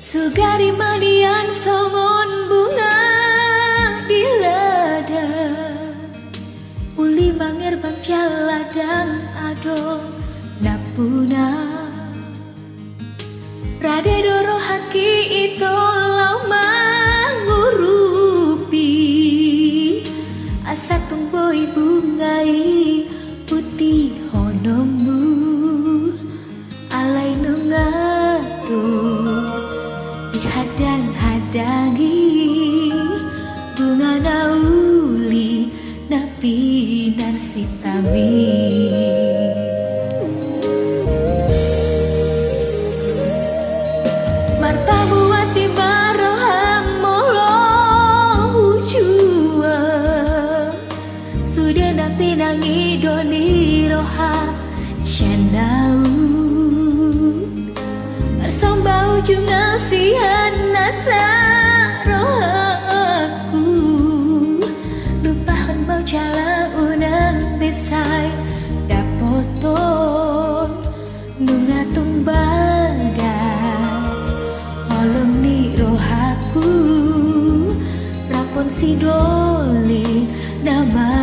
Sugari manian songon bunga di ladang, uli mangir bang jaladang ado napuna. Rade doro haki itu lama ngurupi, asa tungboi bungai putih honomu, alai nungatur dihadang-hadangi bunga nauli napi narsitami. Martamu ati maroham molo hujua, sudah napi nangi doni roha cendau. Sombau junga sian nasa rohaku, lupahan mau cala unang desai dapoton nunga tumbagas holong ni rohaku, rapon si doli nama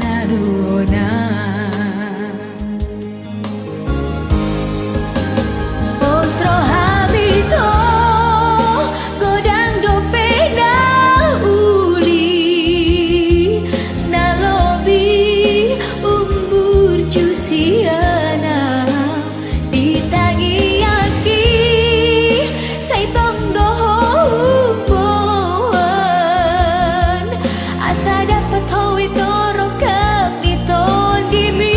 naruna. Rohamito godang dope na uli na lobi umbur cusiana ditangi aki say tong dohon asa dapat howi toro kami ton dimi.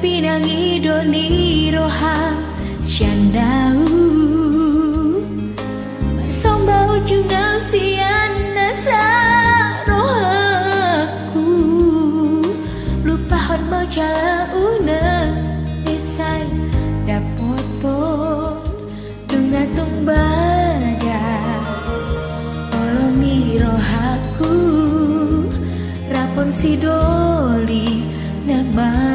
Pinangi doni roha candau, bersombau jungal sian nasa rohaku, lupahan mau cala una desai dapoton dunga tumbagas holongi rohaku, rapon si doli nama